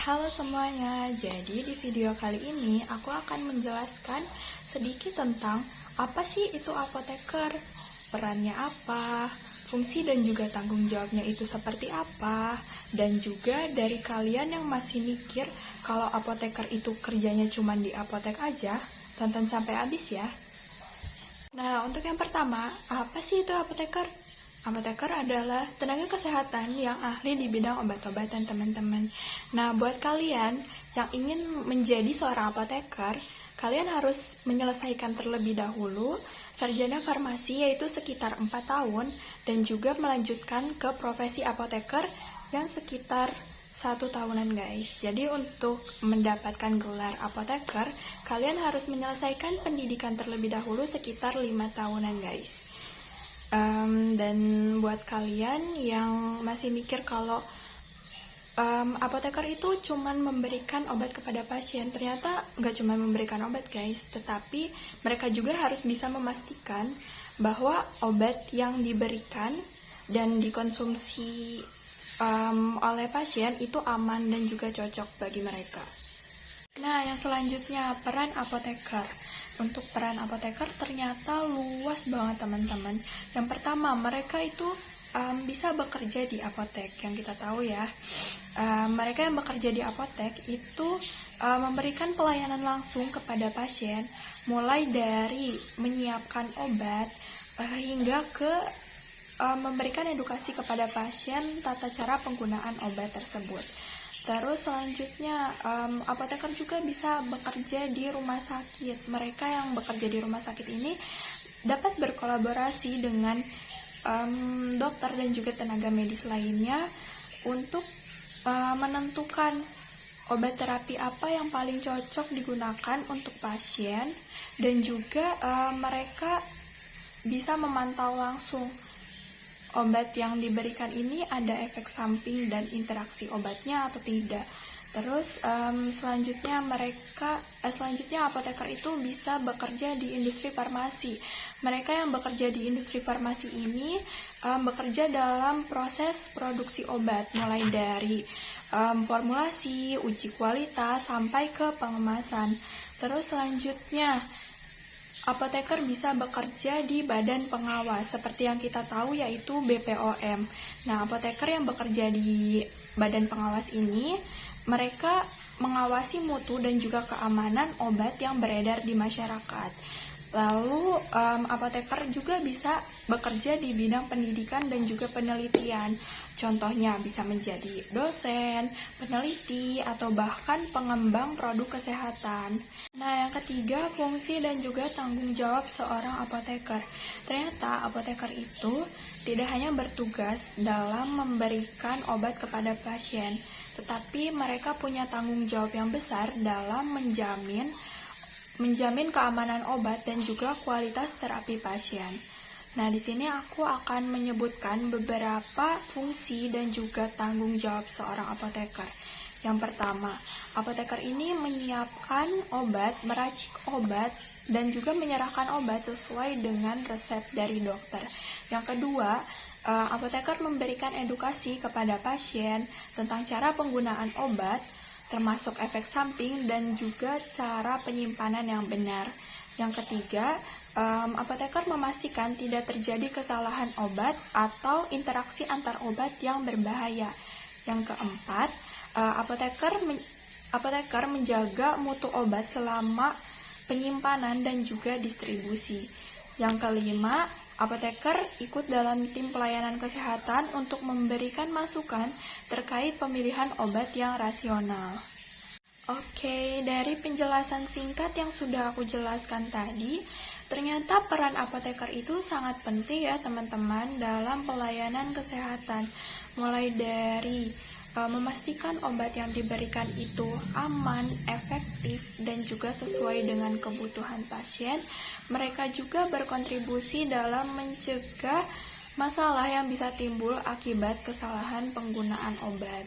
Halo semuanya, jadi di video kali ini aku akan menjelaskan sedikit tentang apa sih itu apoteker, perannya apa, fungsi dan juga tanggung jawabnya itu seperti apa, dan juga dari kalian yang masih mikir kalau apoteker itu kerjanya cuma di apotek aja, tonton sampai habis ya. Nah, untuk yang pertama, apa sih itu apoteker? Apoteker adalah tenaga kesehatan yang ahli di bidang obat-obatan, teman-teman. Nah, buat kalian yang ingin menjadi seorang apoteker, kalian harus menyelesaikan terlebih dahulu sarjana farmasi, yaitu sekitar 4 tahun, dan juga melanjutkan ke profesi apoteker yang sekitar 1 tahunan, guys. Jadi untuk mendapatkan gelar apoteker, kalian harus menyelesaikan pendidikan terlebih dahulu sekitar 5 tahunan, guys. Dan buat kalian yang masih mikir kalau apoteker itu cuman memberikan obat kepada pasien, ternyata nggak cuma memberikan obat, guys, tetapi mereka juga harus bisa memastikan bahwa obat yang diberikan dan dikonsumsi oleh pasien itu aman dan juga cocok bagi mereka. Nah, yang selanjutnya, peran apoteker. Untuk peran apoteker ternyata luas banget, teman-teman. Yang pertama, mereka itu bisa bekerja di apotek. Yang kita tahu ya, mereka yang bekerja di apotek itu memberikan pelayanan langsung kepada pasien, mulai dari menyiapkan obat hingga ke memberikan edukasi kepada pasien tata cara penggunaan obat tersebut. Terus selanjutnya, apoteker juga bisa bekerja di rumah sakit. Mereka yang bekerja di rumah sakit ini dapat berkolaborasi dengan dokter dan juga tenaga medis lainnya untuk menentukan obat terapi apa yang paling cocok digunakan untuk pasien, dan juga mereka bisa memantau langsung obat yang diberikan ini ada efek samping dan interaksi obatnya atau tidak. Terus selanjutnya apoteker itu bisa bekerja di industri farmasi. Mereka yang bekerja di industri farmasi ini bekerja dalam proses produksi obat, mulai dari formulasi, uji kualitas, sampai ke pengemasan. Terus selanjutnya, apoteker bisa bekerja di badan pengawas, seperti yang kita tahu yaitu BPOM. Nah, apoteker yang bekerja di badan pengawas ini, mereka mengawasi mutu dan juga keamanan obat yang beredar di masyarakat. Lalu, apoteker juga bisa bekerja di bidang pendidikan dan juga penelitian. Contohnya bisa menjadi dosen, peneliti, atau bahkan pengembang produk kesehatan. Nah, yang ketiga, fungsi dan juga tanggung jawab seorang apoteker. Ternyata apoteker itu tidak hanya bertugas dalam memberikan obat kepada pasien, tetapi mereka punya tanggung jawab yang besar dalam menjamin keamanan obat dan juga kualitas terapi pasien. Nah, di sini aku akan menyebutkan beberapa fungsi dan juga tanggung jawab seorang apoteker. Yang pertama, apoteker ini menyiapkan obat, meracik obat, dan juga menyerahkan obat sesuai dengan resep dari dokter. Yang kedua, apoteker memberikan edukasi kepada pasien tentang cara penggunaan obat, termasuk efek samping dan juga cara penyimpanan yang benar. Yang ketiga, apoteker memastikan tidak terjadi kesalahan obat atau interaksi antar obat yang berbahaya. Yang keempat, apoteker menjaga mutu obat selama penyimpanan dan juga distribusi. Yang kelima, apoteker ikut dalam tim pelayanan kesehatan untuk memberikan masukan terkait pemilihan obat yang rasional. Oke, dari penjelasan singkat yang sudah aku jelaskan tadi, ternyata peran apoteker itu sangat penting ya teman-teman dalam pelayanan kesehatan. Mulai dari memastikan obat yang diberikan itu aman, efektif, dan juga sesuai dengan kebutuhan pasien. Mereka juga berkontribusi dalam mencegah masalah yang bisa timbul akibat kesalahan penggunaan obat.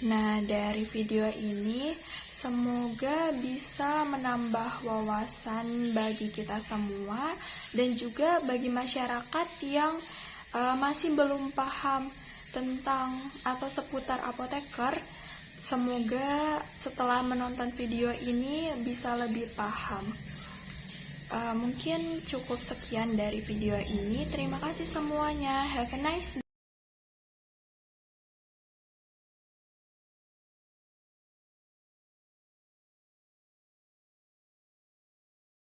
Nah, dari video ini semoga bisa menambah wawasan bagi kita semua dan juga bagi masyarakat yang masih belum paham tentang atau seputar apoteker. Semoga setelah menonton video ini bisa lebih paham. Mungkin cukup sekian dari video ini. Terima kasih semuanya. Have a nice day.